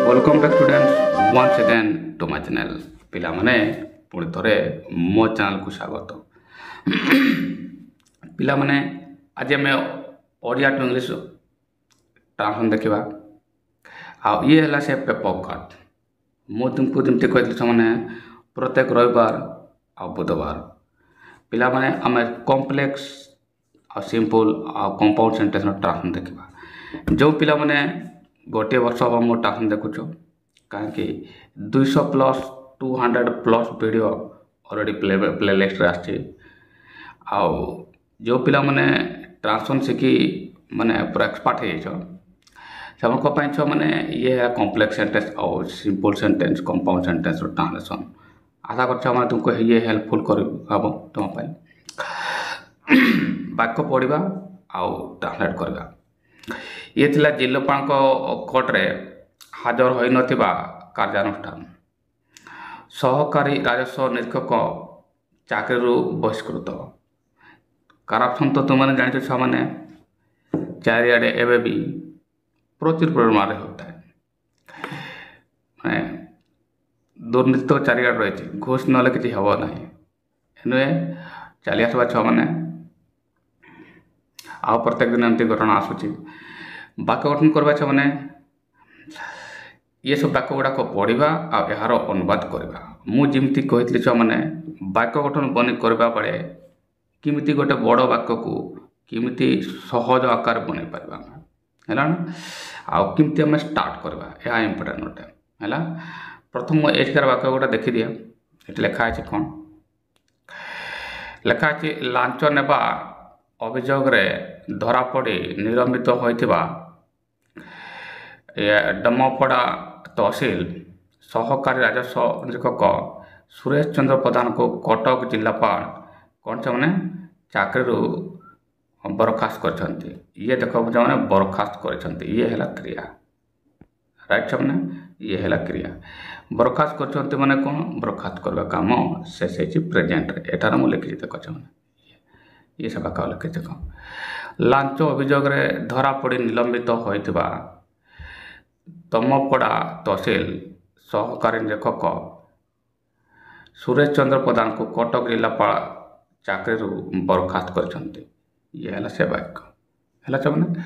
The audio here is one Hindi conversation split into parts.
Welcome back students once again to my channel पिला माने पुणी थरे मो चैनल को स्वागत। पिला माने आज आम ओडिया टू इंग्लिश ट्रांसलेशन देखा आ ये है से पेपर कट मु तुमको जमती कहते मैंने प्रत्येक रविवार आ बुधवार पिला माने आम कॉम्प्लेक्स आ सिंपल आ कंपाउंड सेंटेंस ट्रांसलेशन देखा जो पिला माने गोटे वर्ष हम मो ट्रांसलेशन देखुच कहीं 200 plus 200 plus video already playlist रे आउ जो पिला माने ट्रांसलेशन शिखी माने पूरा एक्सपर्ट हो माने ये है कॉम्प्लेक्स सेंटेंस और simple sentence compound sentence translation आशा कर तुमको ये हेल्पफुल कर तुम वाक्य पढ़ा आउ ट्रांसलेट करवा। ये थिला जिल्लापाल कोर्टे हाजर हो नथिबा कार्यानुष्ठान सहकारी राजस्व निरीक्षक चाकरी बहिष्कृत करप्शन तो तुमने जान छुआने चारिआडे एवं भी प्रचुर परिमाण होता है मैं दुर्नीति तो चारिआड रही घूस ना कि हम ना एनुए चली आसवा छुआ मैंने आ प्रत्येक दिन एमती घटना आसूची वाक्य गठन करवा मैंने ये सब वाक्य गुड़ाक पढ़ा आ यार अनुवाद करवा मुझे कही छुआ मैंने वाक्य गठन बन करने बेले किमिति गोटे बड़ वाक्य को किमिति सहज आकार बन पार्बा है आउ किमिति आम स्टार्ट करवा यह इम्पोर्टाट गोटे है। प्रथम एठिकार वाक्य गोटे देखी दिया ये लिखाई कौन लिखाई लांच नेबा अभियोग धरा पड़ी निलंबित होइथिबा डमपड़ा तहसील सहकारी राजस्व निरीक्षक सुरेश चंद्र प्रधान को कटक जिलापाल कौन से मैंने चाकरी बरखास्त कर ये देख मैंने बरखास्त कर ये है क्रिया राइट से मैंने ये है क्रिया बरखास्त कर मैंने कौन बरखास्त करवा काम शेष प्रेजेंट एटार मुझे लिखी देख मैंने ये सब वाक्य लिखी देख लांच अभियोग धरा पड़ी निलंबित होइथिबा तमपड़ा तहसील सहकारी निरीक्षक सुरेश चंद्र प्रधान को कटक जिलापाल चाकरी बरखास्त कर ये है से वाक्य है मैंने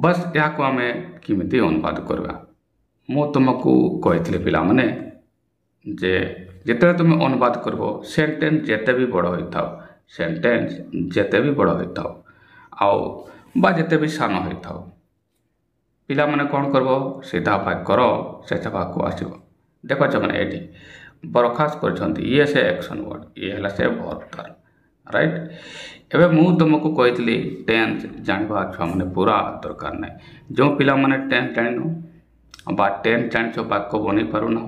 बस यहाँ आम किमिति अनुवाद करवा मु तुमको कही पिला माने जे जिते तुम अनुवाद कर सेंटेंस जिते भी बड़ होता सेंटेंस जिते भी बड़ होता आउ बा जिते भी सान होता पिला माने कौन कर सीधा वाक्यर शेष वाक्य आसो देख मैंने ये बरखास्त कर ये से एक्शन वर्ड ये है से वर्ब राइट एवं मु तुमको कही टेंस जानवा छुआ मैंने पूरा दरकार ना जो पिला माने टेंस जान बा टेंस जान वाक्य बन पारना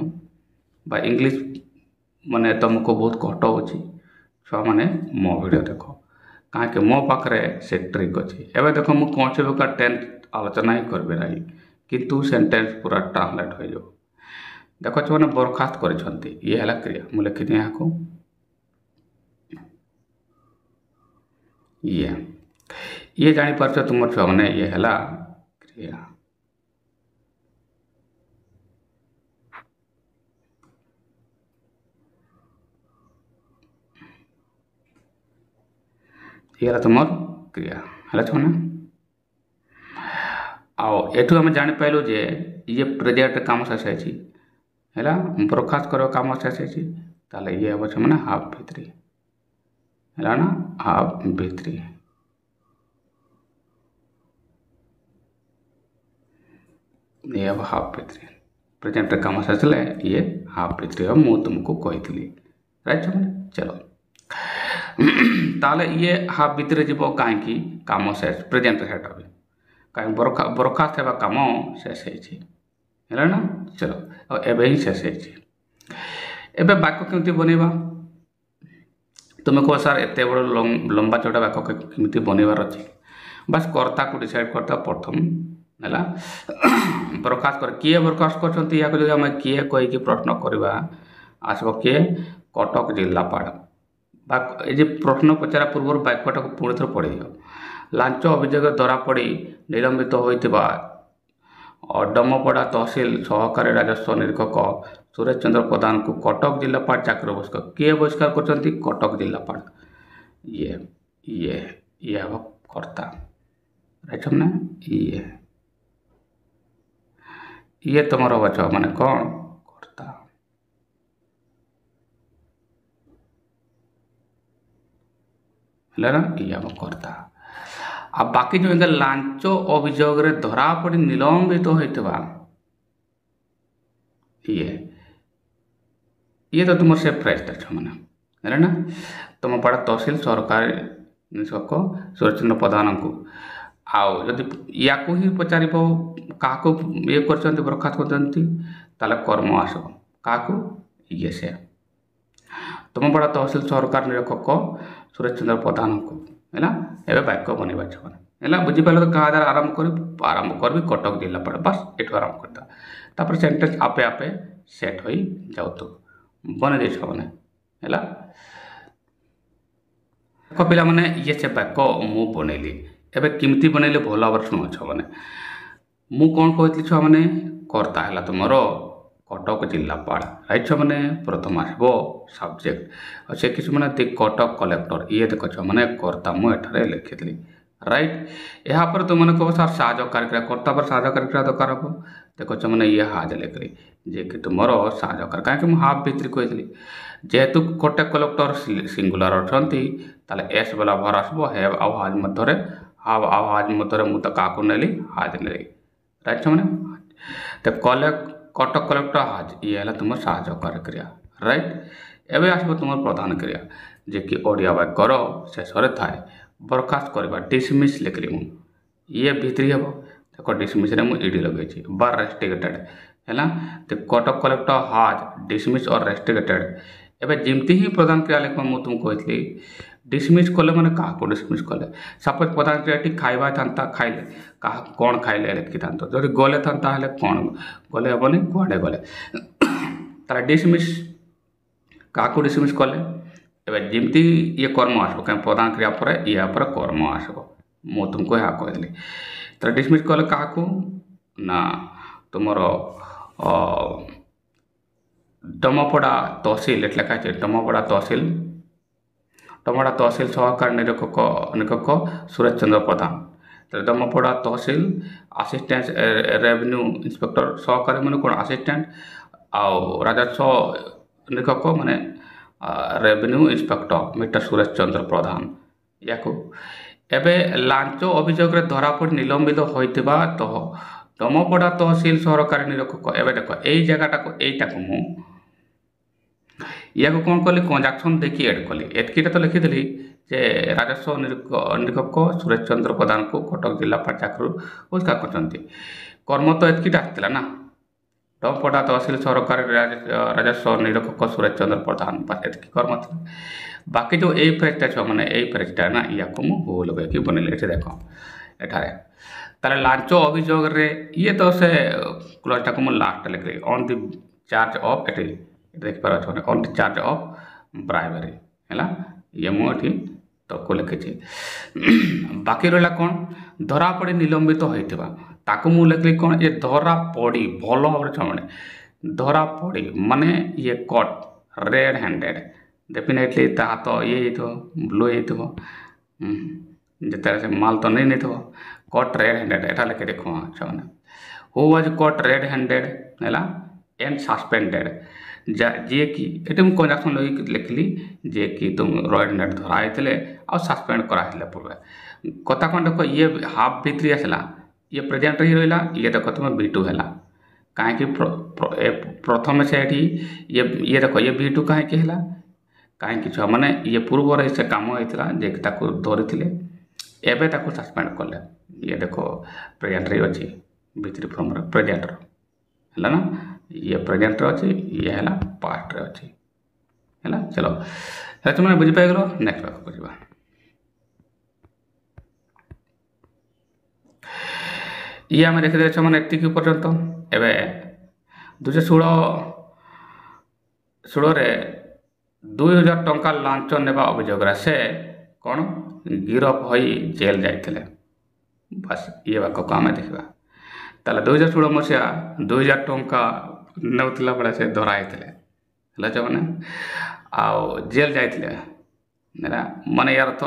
बा इंग्लिश माने तुमको बहुत कष्ट हो छुआ मैंने मो वीडियो देख कहीं मो पाखे से ट्रिक अच्छी एवं देख मुझे कौन से प्रकार टेंस आलोचना ही करें ना किंतु सेंटेंस पूरा ट्रांसलेट हो जाओ देख मैंने बरखास्त कर ये है क्रिया मुझे लिखी यहाँ को ये जापार तुम छुआ मैंने ये है क्रिया ये तुम क्रिया है छुआ आठू आम जापारू जे ये प्रेजेंट काम शेष है बरखास्त कर काम शेष है ये हम मैंने हाफ भित्री है ना हाफ भित्री ये अब हाफ भित्री प्रेजेंट काम शेष ये हाफ भित्री हम मु तुमको कही राइट चलो ताले ये हाफ भितर जीव कहीं काम शेष प्रेजेंट सेट भी कहीं बरखास्त होगा काम शेष है ना चलो अब एवं ही शेष एवं वाक्य केमती बनवा तुम कह सार एत बड़ लंबा चौड़ा वाक्य केमती बनवार अच्छे बस कर्ता को डिसाइड करता प्रथम है बरखास्त कर किए बरखास्त कर आम किए कहीकि प्रश्न करवा आसब किए कटक जिलापाल ये प्रश्न पचारा पूर्व वाक्यटा को पुणी थे पढ़ी लांच अभियोग धरा पड़ी निलंबित होइथिबा और डमपड़ा तहसिल सहकारी राजस्व निरीक्षक सुरेश चंद्र प्रधान को कटक जिलापाल चाकरी बहिष्कार किए बहिष्कार कर कटक जिलापाल ये ये ये हम कर्ता राइट ना ये तुम बच माने कौन कर्ता है ना ये हम कर्ता आ बाकी जो इनका लांच अभियोग रे धरा पड़ी निलंबित होइतबा ये तो तुम से प्रेस्ट अच्छ मैंने है ना तुम पड़ा तहसिल सरकारी निरीक्षक सुरेश चंद्र प्रधान को आउ जदि या ही पचार क्या ये कर बरखास्त कर कर्म आस क्या ये से तुम पड़ा तहसिल सरकार निरीक्षक सुरेश चंद्र प्रधान को है ए वाक्य बनवा है बुझीपार तो क्या द्वारा आरंभ कर कटक जिलापाल बस ये आरंभ करता सेंटेंस आपे आपे सेट हो जाऊ बन दे मैंने पे मैंने ये से वाक्य मु बनैली एवं किमती बनैले भल भाव शुण छ मैंने मु कौन कहती छुआ मैंने कर्ता है तुम कटक जिलापाल राइट छ मैंने प्रथम आसब सब्जेक्ट और से किसी मैंने कटक कलेक्टर ये देख छ मैंने कर्ता मुझे लिखी राइट यापर तुमने कह सर साहकारी क्रिया कर्ता पर साहकारी क्रिया दरकार हम देख मैंने ये हाज लिखी जे कि तुम साहकारी कहीं हाफ भितर कही जेहेतु कटक कलेक्टर सिंगुलर अच्छा एस वाला भर आसब हे आवाज मध्य हाव आवाज मध्य मुझे क्या नेली हाज नेली राइट मैंने तो कटक कलेक्टर हाज ये है तुम साहकारी क्रिया राइट एवं आसब तुम प्रधान क्रिया जे कि ओडिया वाक्यर शेष थाए बरखास्त करवा डिसमिस लिखली मु ये भितरी हम देख डिसमिस मुझे लगे बार रेस्टिगेटेड है तो कटक कलेक्टर हाज डिसमिस और रेस्टिगेटेड एवं जमती ही प्रधान क्रिया लिख तुमको कहती डिसमिस कले मैंने क्या डिसमिस कले सपोज प्रधान क्रिया खाइबा था खाइले क्या कौन खाइले लिखी था जब गले था कौन गले हेनी कड़े गले डिसमिस क्या डिसमिस कले एवं जमती ये कर्म आसब कहीं प्रधान क्रिया पर या पर कर्म आसब मु तुमको यहाँ कहली तो डिसमिस कले क्या ना तुम डमपड़ा तहसिल लिखा है डमपड़ा तहसिल सहकारी निरीक्षक सुरेश चंद्र प्रधान तो डमपड़ा तहसिल असिस्टेंट रेवेन्यू इंस्पेक्टर सहकारी मैंने कौन असिस्टेंट आउ राजस्व निरीक्षक मैंने revenue inspector mister Suresh Chandra प्रधान या एवं लांच अभियोग धरा पड़ी निलंबित होता तो डमपड़ा तहसिल सरकारी निरीक्षक एवं देख यही जगटा को यहीटा को या कौन कली कंजाक्शन देखिए एड कली एतकीटा तो लिखीदी जे राजस्व निरीक्षक सुरेश चंद्र प्रधान को कटक जिलापाल चाकरी बहिष्कार कर कर्म तो एतकीटा आसला ना डमपड़ा तहसिल सरकारी राजस्व निरीक्षक सुरेश चंद्र प्रधान बस एतकी कर्म था बाकी जो यही फ्रेजटा छुआ मैंने यही फ्रेजटा ना या भूल लगे बनैली देख एठारे ताले लांच अभियोग ये तो से क्लोजटा को मुझे लास्ट लिखी ऑन द चार्ज ऑफ एटी देख पार on the charge of bribery है ये मुझे तो को लिखी बाकी रहा कौन धरा पड़ी निलंबित होता ताकू मु लिखली कौन ये धरा पड़ी भल भाव छुआ धरा पड़ी माने ये कट रेड हैंडेड डेफिनेटली ता तो ये ब्लू जिते से माल तो नहीं थो कट रेड हैंडेड एटा लिखे देखो अच्छा मैंने who was cut red handed है एंड सस्पेंडेड जे कि ये कंजाक्शन लिखली जे कि तुम रेड हैंडेड धराई आ सस्पेंड कराइले पूर्वे कथा कौन देख ये हाफ भितरी आसला ये प्रेजेंट ही रहा ये देख तुम B2 है कहीं प्रथम से ये देख ये B2 कहीं कहीं छुआ मैंने ये पूर्व से कम होता जे धरी एवं ताको सस्पेंड कले ये देखो प्रेजेंट रे अच्छी भितरी फॉर्म प्रेजेंट है ना ये प्रेजेंट अच्छी ये है पास्ट रे अच्छी है चलो है तुम बुझीपाई गल नेक्स्ट वाक बुझा ये आम देखी देख मैंने एति पर्यंत एवं 2016 2000 टंका लांच नेबा अभियोग से कौन गिरफ हो जेल जाते बस ये वाक्य को आम देखा ତାହେଲେ 2016 ମସିହା 2000 ଟଙ୍କା ନେଉଥିଲା ବେଳେ ସେ ଧରା ହେଇଥିଲେ ହେଲା ଛୁଆମାନେ ଆଉ ଜେଲ୍ ଯାଇଥିଲେ ହେଲା ମାନେ ୟାର ତ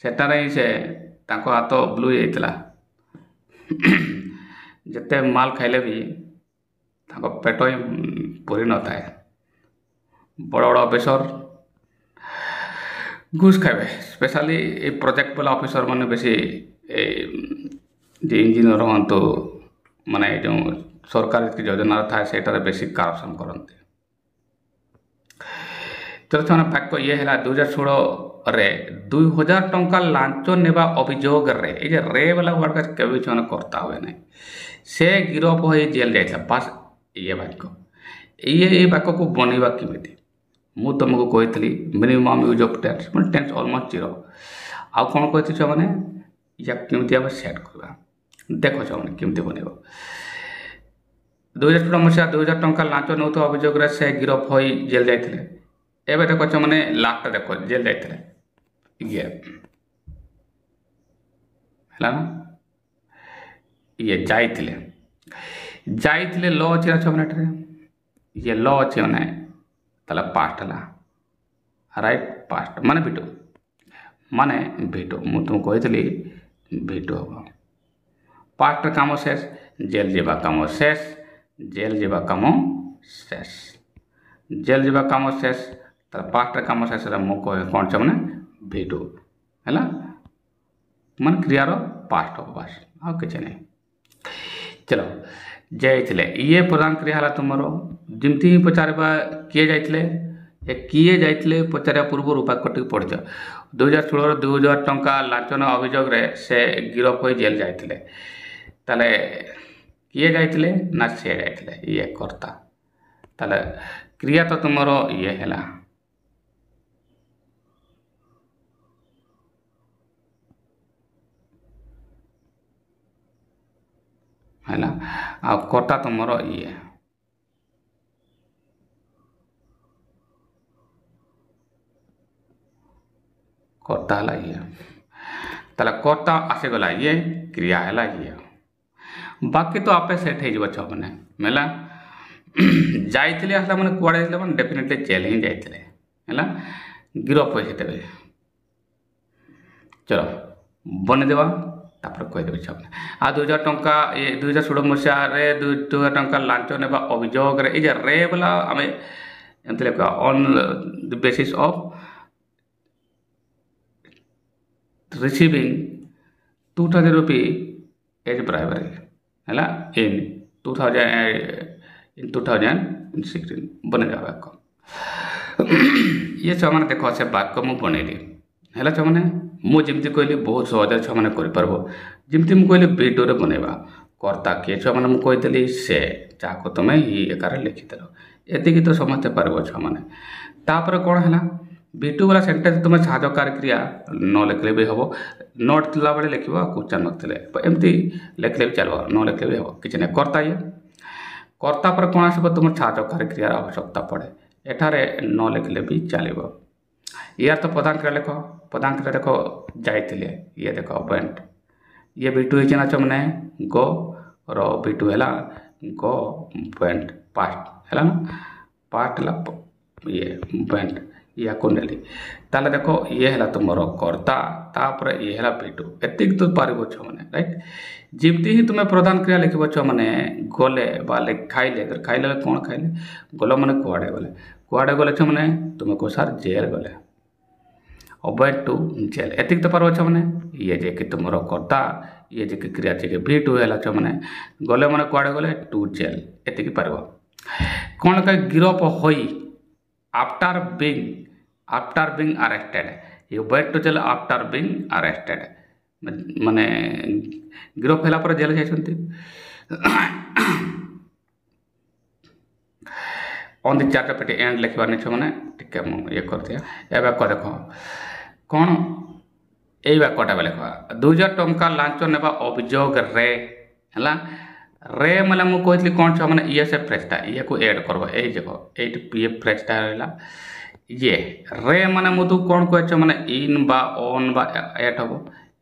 ସେଠାରେ ହିଁ ସେ ତାଙ୍କ ହାତ ବ୍ଲୁ ହେଇଯାଇଥିଲା ଯେତେ ମାଲ ଖାଇଲେ ବି ତାଙ୍କ ପେଟ ହିଁ ପୁରି ନଥାଏ ବଡ଼ ବଡ଼ ଅଫିସର ଘୁଷ ଖାଇବେ ସ୍ପେଶାଲି ଏ ପ୍ରୋଜେକ୍ଟ ବାଲା ଅଫିସର ମାନେ ବେଶୀ ଯେ ଇଞ୍ଜିନିୟର ହୁଅନ୍ତୁ ମାନେ ଯେଉଁ ସରକାର ଯୋଜନା ଥାଏ ସେଇଟାରେ ବେଶୀ କରପ୍ସନ୍ କରନ୍ତି ତେଣୁ ସେମାନେ ବାକ୍ୟ ଇଏ ହେଲା 2016ରେ 2000 ଟଙ୍କା ଲାଞ୍ଚ ନେବା ଅଭିଯୋଗରେ ଏଇ ଯେ ରେ ବାଲା ୱାର୍ଡ କେବେ ସେମାନେ କର୍ତ୍ତା ହୁଏ ନାହିଁ ସେ ଗିରଫ ହୋଇ ଜେଲ୍ ଯାଇଥିଲା ବାସ୍ ଇଏ ବାକ୍ୟ ଏଇ ବାକ୍ୟକୁ ବନେଇବା କେମିତି ମୁଁ ତୁମକୁ କହିଥିଲି ମିନିମମ୍ ୟୁଜ୍ ଅଫ୍ ଟେନ୍ସ ମାନେ ଟେନ୍ସ ଅଲମୋଷ୍ଟ ଜିରୋ ଆଉ କ'ଣ କହିଥିଲି ଛୁଆମାନେ ୟା କେମିତି ଆମେ ସେଟ୍ କରିବା ଦେଖ ଛୁଆମାନେ କେମିତି ବନେଇବ 2016 ମସିହା 2000 ଟଙ୍କା ଲାଞ୍ଚ ନେଉଥିବା ଅଭିଯୋଗରେ ସେ ଗିରଫ ହୋଇ ଜେଲ୍ ଯାଇଥିଲେ ଏବେ ଦେଖ ଛୁଆମାନେ ଲାଷ୍ଟଟା ଦେଖ ଜେଲ୍ ଯାଇଥିଲେ ଇଏ ହେଲା ନା ଇଏ ଯାଇଥିଲେ ଲ ଅଛି ନା ଛୁଆମାନେ ଏଠାରେ ଇଏ ଲ ଅଛି ମାନେ ତାହେଲେ ପାଷ୍ଟ ହେଲା ରାଇଟ୍ ପାଷ୍ଟ ମାନେ ଭିଟୁ ମୁଁ ତୁମକୁ କହିଥିଲି ଭିଟୁ ହେବ ପାଷ୍ଟ କାମ ଶେଷ ଜେଲ୍ ଯିବା କାମ ଶେଷ ଜେଲ୍ ଯିବା କାମ ଶେଷ ତାର ପାଷ୍ଟ କାମ ଶେଷ ହେଲା ମୁଁ କହେ କ'ଣ ଅଛି ମାନେ ଭିଟୁ ହେଲା ମାନେ କ୍ରିୟାର ପାଷ୍ଟ ହେବ ବାସ୍ ଆଉ କିଛି ନାହିଁ ଚଲ ଯାଇଥିଲେ ଇଏ ପ୍ରଧାନ କ୍ରିୟା ହେଲା ତୁମର ଯେମିତି ହିଁ ପଚାରିବା କିଏ ଯାଇଥିଲେ ପଚାରିବା ପୂର୍ବରୁ ବାକ୍ୟଟିକୁ ପଢ଼ିଛ 2016ରେ 2000 ଟଙ୍କା ଲାଞ୍ଚ ନେବା ଅଭିଯୋଗରେ ସେ ଗିରଫ ହୋଇ ଜେଲ୍ ଯାଇଥିଲେ ତାହେଲେ କିଏ ଯାଇଥିଲେ ନା ସେ ଯାଇଥିଲେ ଇଏ କର୍ତ୍ତା ତାହେଲେ କ୍ରିୟା ତ ତୁମର ଇଏ ହେଲା ଆଉ କର୍ତ୍ତା ତୁମର ଇଏ କର୍ତ୍ତା ହେଲା ଇଏ ତାହେଲେ କର୍ତ୍ତା ଆସିଗଲା ଇଏ କ୍ରିୟା ହେଲା ଇଏ ବାକି ତ ଆପେ ସେଟ୍ ହେଇଯିବ ଛୁଆମାନେ ହେଲା ଯାଇଥିଲେ ଆସିଲା ମାନେ କୁଆଡ଼େ ଯାଇଥିଲେ ମାନେ ଡେଫିନେଟଲି ଜେଲ୍ ହିଁ ଯାଇଥିଲେ ହେଲା ଗିରଫ ହୋଇଥିବେ ଚଲ ବନେଇଦେବା ତାପରେ କହିଦେବି ଛୁଆମାନେ ଆଉ 2000 ଟଙ୍କା 2016 ମସିହାରେ 2000 ଟଙ୍କା ଲାଞ୍ଚ ନେବା ଅଭିଯୋଗରେ ଏଇ ଯେ ରେ ବୋଲା ଆମେ ଏମିତି ଲେଖିବା on the basis of receiving 2000 rupees as bribery ହେଲା in 2016 ବନେଇଦେବା ବାକ୍ୟ ଇଏ ଛୁଆମାନେ ଦେଖ ସେ ବାକ୍ୟ ମୁଁ ବନେଇଲି ହେଲା ଛୁଆମାନେ ମୁଁ ଯେମିତି କହିଲି ବହୁତ ସହଜରେ ଛୁଆମାନେ କରିପାରିବ ଯେମିତି ମୁଁ କହିଲି ଭିଡ଼ିଓରେ ବନେଇବା କର୍ତ୍ତା କିଏ ଛୁଆମାନେ ମୁଁ କହିଥିଲି ସେ ଯାହାକୁ ତୁମେ ଇ ଏକାରେ ଲେଖିଦେଲ ଏତିକି ତ ସମସ୍ତେ ପାରିବ ଛୁଆମାନେ ତାପରେ କ'ଣ ହେଲା ଭିଟୁ वाला सेंटेंस तुम साहाय्यकारी क्रिया न लिखले भी हम नोट थिला बेले लिखिबा क्वेश्चन नथिले एमती लिखले भी चलबो न लिखले भी हम किछ नै कर्ता पर कोन आसबो तुम साहाय्यकारी क्रिया आवश्यकता पड़े एठारे न लिखले भी चलिबो यार तो प्रधान क्रिया देखो जाइतिले ये देखो वेंट ये ভিটু হইছে না চমনে গো র ভিটু হেলা গো वेंट पास्ट हेला ना पास्ट ला ये वेंट या को नेली ताले देखो ये हेला तुमर कर्ता तापर ये हेला भिटु एतिक तो पारिबो छ माने राइट जिमती ही तुमे प्रधान क्रिया लिखबो छ माने गले बाले खाइले कोन खाइले गलो माने कुआडे गले छ माने तुमे को सर जेल गले अवेट टू जेल एतिक तो पारबो छ माने ये जे कि तुमर कर्ता ये जे कि क्रिया जे कि भिटु हेला छ माने गले माने कुआडे गले टू जेल एतिक पारबो कोन का गिरफ होई after being arrested you wait to jail after being arrested माने गिरफ होला पर जेल जाइछंती ऑन द चार्ट पेटी एंड लिखबार नै छ माने ठीक है ये कर दिया एबा को देखो कोन एई बा कोटा बेले लिखवा 2000 टंका लांच नेबा अभियोग रे हला रे माने मु कहतली कोन छ माने ये से फ्रेस्टा ये को ऐड करबो एई देखो 8 पीएफ फ्रेस्टा हैला ये रे माने मु तू कोन कहछ माने इन बा ऑन बा एट हबो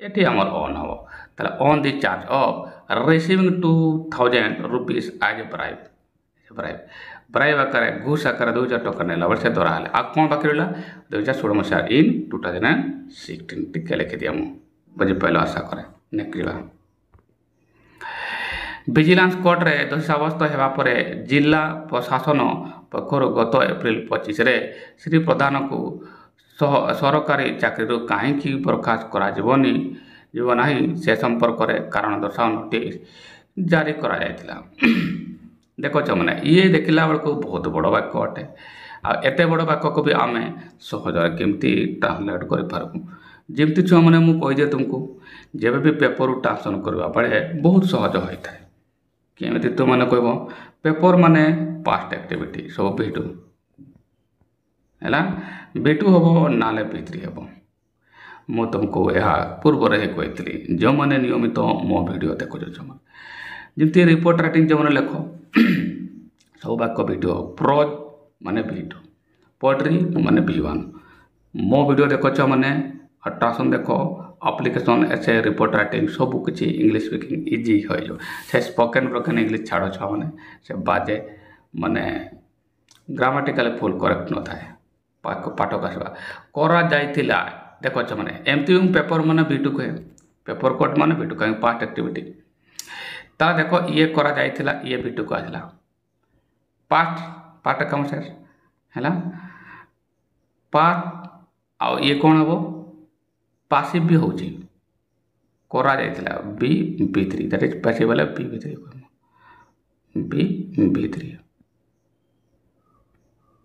एठी हमर ऑन हबो त ତାହେଲେ on the charge of receiving 2000 rupees ଆଜ୍ ଏ ବ୍ରାଇବ୍ ଆକାରରେ ଘୁଷ ଆକାରରେ 2000 ଟଙ୍କା ନେଲା ବେଳେ ସେ ଧରା ହେଲେ। ଆଉ କ'ଣ ବାକି ରହିଲା 2016 ମସିହା ଇନ୍ 2016 ଟିକେ ଲେଖିଦିଏ ମୁଁ ବୁଝିପାରିଲ ଆଶା କରେ ନେକ୍ରିବା। ଭିଜିଲାନ୍ସ କୋର୍ଟରେ ଦୋଷୀ ସାବ୍ୟସ୍ତ ହେବା ପରେ ଜିଲ୍ଲା ପ୍ରଶାସନ ପକ୍ଷରୁ ଗତ ଏପ୍ରିଲ 25ରେ ଶ୍ରୀ ପ୍ରଧାନଙ୍କୁ ସରକାରୀ ଚାକିରିରୁ କାହିଁକି ବରଖାସ୍ତ କରାଯିବ ନାହିଁ ସେ ସମ୍ପର୍କରେ କାରଣ ଦର୍ଶାଅ ନୋଟିସ୍ ଜାରି କରାଯାଇଥିଲା। ଦେଖୁଛ ମାନେ ଇଏ ଦେଖିଲା ବେଳକୁ ବହୁତ ବଡ଼ ବାକ୍ୟ ଅଟେ। ଆଉ ଏତେ ବଡ଼ ବାକ୍ୟକୁ ବି ଆମେ ସହଜରେ କେମିତି ଟ୍ରାନ୍ସଲେଟ୍ କରିପାରିବୁ। ଯେମିତି ଛୁଆମାନେ ମୁଁ କହିଦିଏ ତୁମକୁ ଯେବେ ବି ପେପରରୁ ଟ୍ରାନ୍ସଲେଟ୍ କରିବା ବେଳେ ବହୁତ ସହଜ ହୋଇଥାଏ। କେମିତି ତୁମମାନେ କହିବ ପେପର ମାନେ ପାଷ୍ଟ ଆକ୍ଟିଭିଟି ସବୁ ଭିଟୁ ହେଲା ଭିଟୁ ହେବ ନାଲେ ଭିତରି ହେବ। ମୁଁ ତୁମକୁ ଏହା ପୂର୍ବରେ ହିଁ କହିଥିଲି ଯେଉଁମାନେ ନିୟମିତ ମୋ ଭିଡ଼ିଓ ଦେଖୁଛ ଯେମିତି ରିପୋର୍ଟ ରାଇଟିଂ ଯେଉଁମାନେ ଲେଖ ସବୁ ବାକ୍ୟ ଭିଡ଼ିଓ ପ୍ରୋଜ୍ ମାନେ ଭିଟୁ ପୋଏଟ୍ରି ମାନେ V1 ମୋ ଭିଡ଼ିଓ ଦେଖୁଛ ମାନେ ଟ୍ରାନ୍ସଲେସନ୍ ଦେଖ ଆପ୍ଲିକେସନ୍ ଏସେ ରିପୋର୍ଟ ରାଇଟିଂ ସବୁ କିଛି ଇଂଲିଶ ସ୍ପିକିଂ ଇଜି ହୋଇଯିବ। ସେ ସ୍ପୋକେନ୍ ଇଂଲିଶ ଛାଡ଼ ଛୁଆମାନେ ସେ ବାଜେ ମାନେ ଗ୍ରାମାଟିକାଲି ଫୁଲ୍ କରେକ୍ଟ ନଥାଏ ପାଠକୁ ଆସିବା କରାଯାଇଥିଲା। ଦେଖୁଛ ମାନେ ଏମିତି ପେପର ମାନେ ଭିଟୁ କହେ ପେପର କୋଟ୍ ମାନେ ଭିଟୁ କାହିଁକି ପାଷ୍ଟ ଆକ୍ଟିଭିଟି ତା ଦେଖ ଇଏ କରାଯାଇଥିଲା ଇଏ ଭିଟୁକୁ ଆସିଲା ପାଷ୍ଟ କାମ ଶେଷ ହେଲା ପାଷ୍ଟ ଆଉ ଇଏ କ'ଣ ହେବ ପାସିଭ୍ ବି ହେଉଛି କରାଯାଇଥିଲା B3 ଦ୍ୟାଟ୍ ଇଜ୍ ପାସିଭ୍ ବୋଲେ B3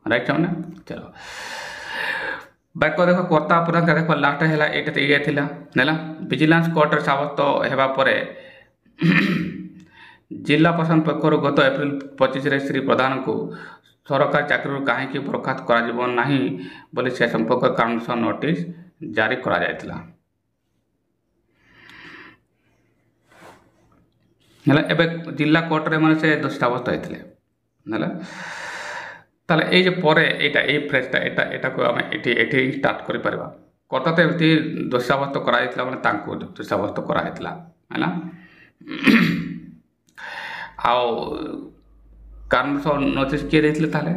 ରାଇଟ୍ ମାନେ ଚलो ବାକ୍ୟ ଦେଖ କର୍ତ୍ତା ପ୍ରଧାନ ଦେଖ ଲାଷ୍ଟ ହେଲା ଏଇଟା ଇଏ ଥିଲା ହେଲା ଭିଜିଲାନ୍ସ କୋର୍ଟରେ ସାବ୍ୟସ୍ତ ହେବା ପରେ ଜିଲ୍ଲା ପ୍ରଶାସନ ପକ୍ଷରୁ ଗତ ଏପ୍ରିଲ 25ରେ ଶ୍ରୀ ପ୍ରଧାନଙ୍କୁ ସରକାରୀ ଚାକିରିରୁ କାହିଁକି ବରଖାସ୍ତ କରାଯିବ ନାହିଁ ବୋଲି ସେ ସମ୍ପର୍କରେ କାରଣ ସହ ନୋଟିସ୍ ଜାରି କରାଯାଇଥିଲା। ହେଲା ଏବେ ଜିଲ୍ଲା କୋର୍ଟରେ ମାନେ ସେ ଦୋଷୀ ସାବ୍ୟସ୍ତ ହୋଇଥିଲେ ହେଲା ତାହେଲେ ଏଇ ଯେ ପରେ ଏଇଟା ଏଇ ଫ୍ରେଜ୍ଟା ଏଟାକୁ ଆମେ ଏଠି ଷ୍ଟାର୍ଟ କରିପାରିବା। କର୍ତ୍ତା ତ ଏମିତି ଦୋଷୀ ସାବ୍ୟସ୍ତ କରାଯାଇଥିଲା ମାନେ ତାଙ୍କୁ ଦୋଷୀ ସାବ୍ୟସ୍ତ କରାଯାଇଥିଲା ହେଲା ଆଉ କାରଣ ସହ ନୋଟିସ୍ କିଏ ଦେଇଥିଲେ ତାହେଲେ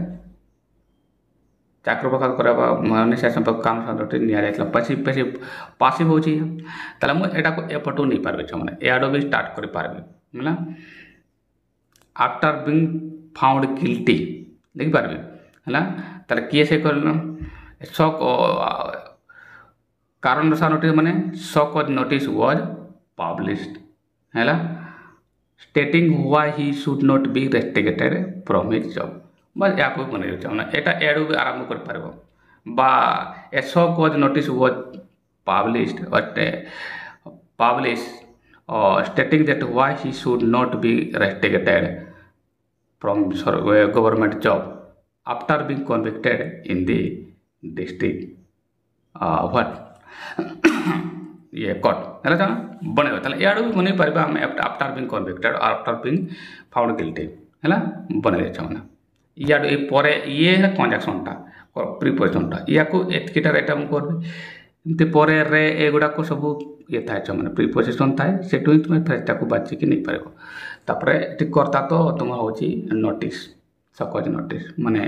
ଚାକିରି ବରଖାସ୍ତ କରିବା ମାନେ ସେ ସମ୍ପର୍କ କାରଣ ସହ ନୋଟିସ୍ ନିଆଯାଇଥିଲା ପାସିଭ୍ ହେଉଛି ତାହେଲେ ମୁଁ ଏଟାକୁ ଏପଟୁ ନେଇପାରିବି ଛୁଆମାନେ ଏଆଡ଼ୁ ବି ଷ୍ଟାର୍ଟ କରିପାରିବି ହେଲା ଆଫ୍ଟର ବିଂ ଫାଉଣ୍ଡ ଗିଲ୍ଟି ଦେଖିପାରିବେ ହେଲା ତାହେଲେ କିଏ ସେ କରିଲ କାରଣ ଦର୍ଶାଅ ନୋଟିସ୍ ମାନେ ସକ୍ ନୋଟିସ୍ ୱାଜ୍ ପବ୍ଲିଶ୍ଡ ହେଲା stating why he should not be restricted from his job बस या कोई बने ना एटा एडू भी आरंभ कर पारबो बा ए shock was notice was published stating that why he should not be restricted from government job after being convicted in the district ये कोर्ट है ना बने याडू भी बन पार आम after being convicted after being found guilty है बन याडू ये है कंजक्शनटा प्रिपोजिशनटा या एतकीटा एटा मुझे पर रे एगुड़ा सब ये थाए मैंने प्रिपोजिशन थाए से तुम्हें फ्रेजटा को बाचिकी नहीं पार तापर ये कर्ता तो तुम हूँ नोटिस सकज नोटिस माने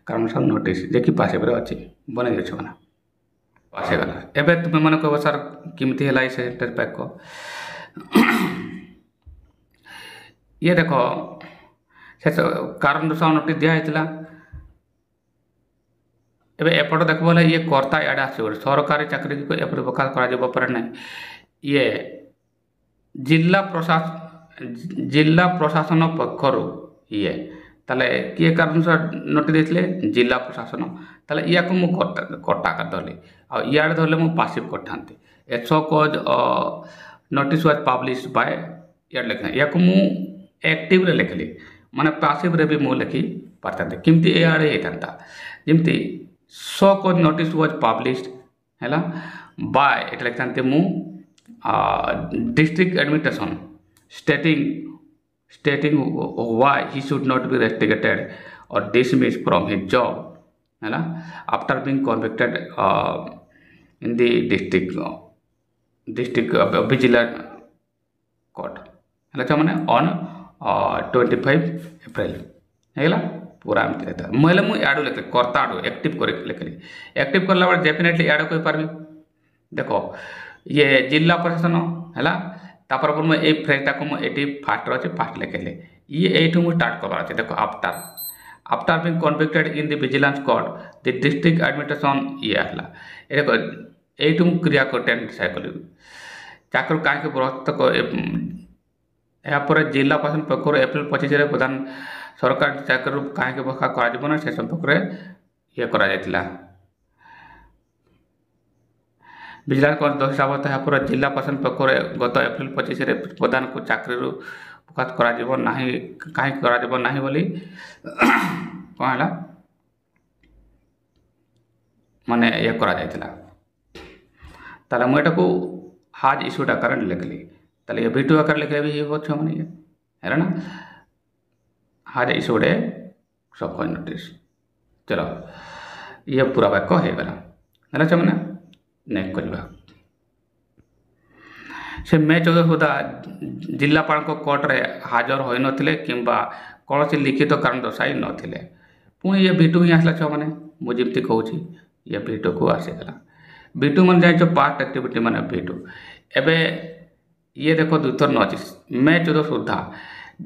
कारण सब नोटिस जे कि पासिव अच्छी बन मैंने आसीगला एबे तुम मैंने कह सर किमती है सेंटेंस वाक्य ये देख से कारण दर्शाओ नोटिस दिखाई एबे एपट देख बोले ये कर्ता इे आस सरकारी चाकरी को एपरी बरखास्त कर ये जिला प्रशासन पक्षर ये ताले किए कारण नोटिस देते जिला प्रशासन ताले या को कटा कर धरली आड़े धरले मु पासिव करता as notice was published by इे लिखना या को मु एक्टिव रे लिखली माने पासिव रे भी मु लिखि पारता किमती एआड़े होता जमती सो नोटिस वाज पब्लिश्ड है बाय ये लिखता मु district administration stating why he should not be restricted or dismissed from his job है after being convicted in the district code है छुआ ऑन 25 एप्रिल है पूरा एमती रहता मुझे मुझे आड़ू लिखली कर्ता आड़ू एक्टिव कर लिखली एक्टिव करला बेले डेफिनेटली आड़ कही पार्बी देख ये जिला प्रशासन है तापर मुझे ये फ्रेजटा को मुझे फास्ट अच्छे फास्ट लिखली ये यू मुझे स्टार्ट करवार अच्छे देख after being convicted in the vigilance court the district administration ये है देख यू मुझे क्रिया को टेंट कल चाकरी कहीं बरखास्त यापर जिला प्रशासन पक्ष एप्रिल 25 प्रधान सरकार चाकरी कहीं बरखास्त कर से संपर्क में ये विजिलेंस कोर्ट हिसाब से यापर जिला प्रशासन पक्ष गत एप्रिल 25 प्रधान को चाकरी बरखास्त कर कहीं बोली कौन है माने ये कर मुझे को हाज इश्यूड आकार लिखली ताले ये वीटू आकार लिखले भी ये बहुत छो माने है ना हाज इश्यूड ए सब नोटिस चलो ये पूरा वाक्य हो गला है छो माने नेक्स्ट करबा से मे 14 सुधा जिलापाल कोर्ट रे हाजर होई नथिले किंबा कौन सी लिखित कारण दर्शाई नथिले पुणी ये वीटू ही आसला छो माने मु जेमती कहूची ये वीटू को आसीगला वीटू मन जाइछो पास्ट एक्टिविटी माने वीटू एबे ये देखो दुतर न अच्छी मे 14 सुधा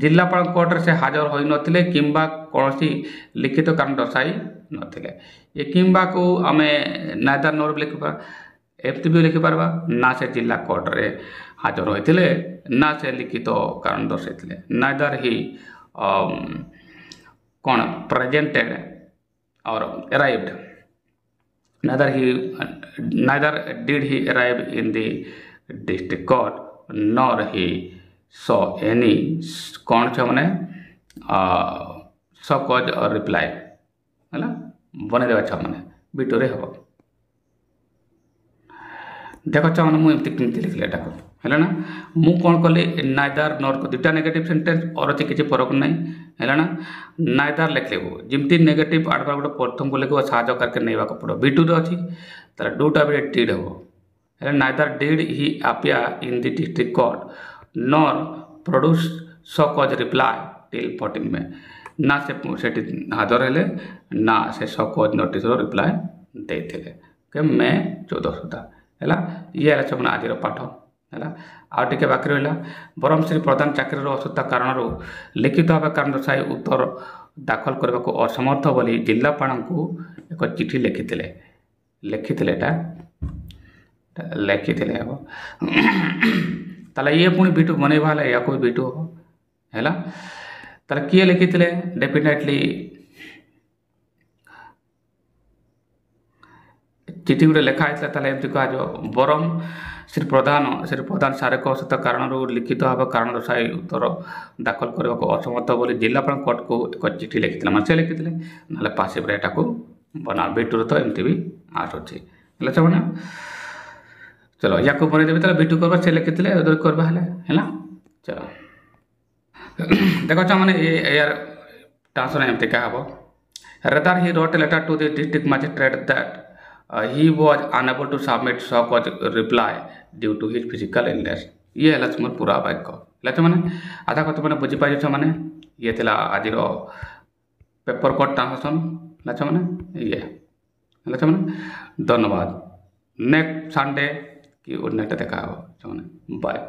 जिलापाल कोर्ट से हाजर होई नथिले किंबा कौन सी लिखित कारण दर्शाई नथिले ये किंबा को आमे नाइदर नोर लिखिपा एफटी भी लिखिपार ना से जिला कोर्ट रे हाजर होते ना से लिखित कारण दर्शाई नाइदर ही कौन प्रेजेंटेड और arrived neither did he arrive in the district court nor he saw any कौन छे माने सो कॉज और रिप्लाई है बने देवा छा माने बिटोरे हबो देखो छा माने मु एमती किमती लिखले एटा है ना मु कौन कली नाइदर नॉर को दुटा नेगेटिव सेंटेंस और अच्छे किसी फरक नहीं है ना नाइदर लिख लेबो जिमती नेगेटिव आडबा गोटे प्रथम को लेको साहाଯ୍य करके नैवा को पड़ो बिटू रे अछि तार डूटा बे डिड हबो है neither did he appear in the district court nor produce show cause reply till 14 में ना से हाजर हेले ना से सो कॉज नोटिस रो रिप्लाई देथिले के मे 14 सुधा है ये है आज पाठ है आउ टे बाकी रहा बरम श्री प्रधान चाकरी असुविधा कारण लिखित भाव कारण दर्शाई उत्तर दाखल करने को असमर्थ बोली जिलापाल को एक चिठी लिखिते ताले ये पुणी बिटू बनैबा या कोई बिटू हम है किए लिखिते डेफिनेटली चिठी गोटे लिखाई एमती कह बरम श्री प्रधान शारीरिक असुविधा कारण लिखित भाव कारण दर्शाई उत्तर दाखल करने को असमर्थ बोली जिलापाल कोर्ट को एक चिठी लिखिते मतलब से लिखिते ना पासिव एटा को बना बिटूर तो एमती भी आसूँ है चलो या को बनई देवी बिटू करवा से लिखिते करवा है चलो देखो मैंने यार ट्रांसफर एमती क्या हम rather he wrote a letter to the district magistrate that he was unable to submit so called reply due to his physical illness ये है मोर पूरा वाक्य मैंने आधा कथ मैंने बुझी पाइछ मैंने ये थिला आज पेपर कोड ट्रांसलेशन मैंने ये मैंने धन्यवाद नेक्स्ट संडे की नेक्स्ट देखा मैंने बाय।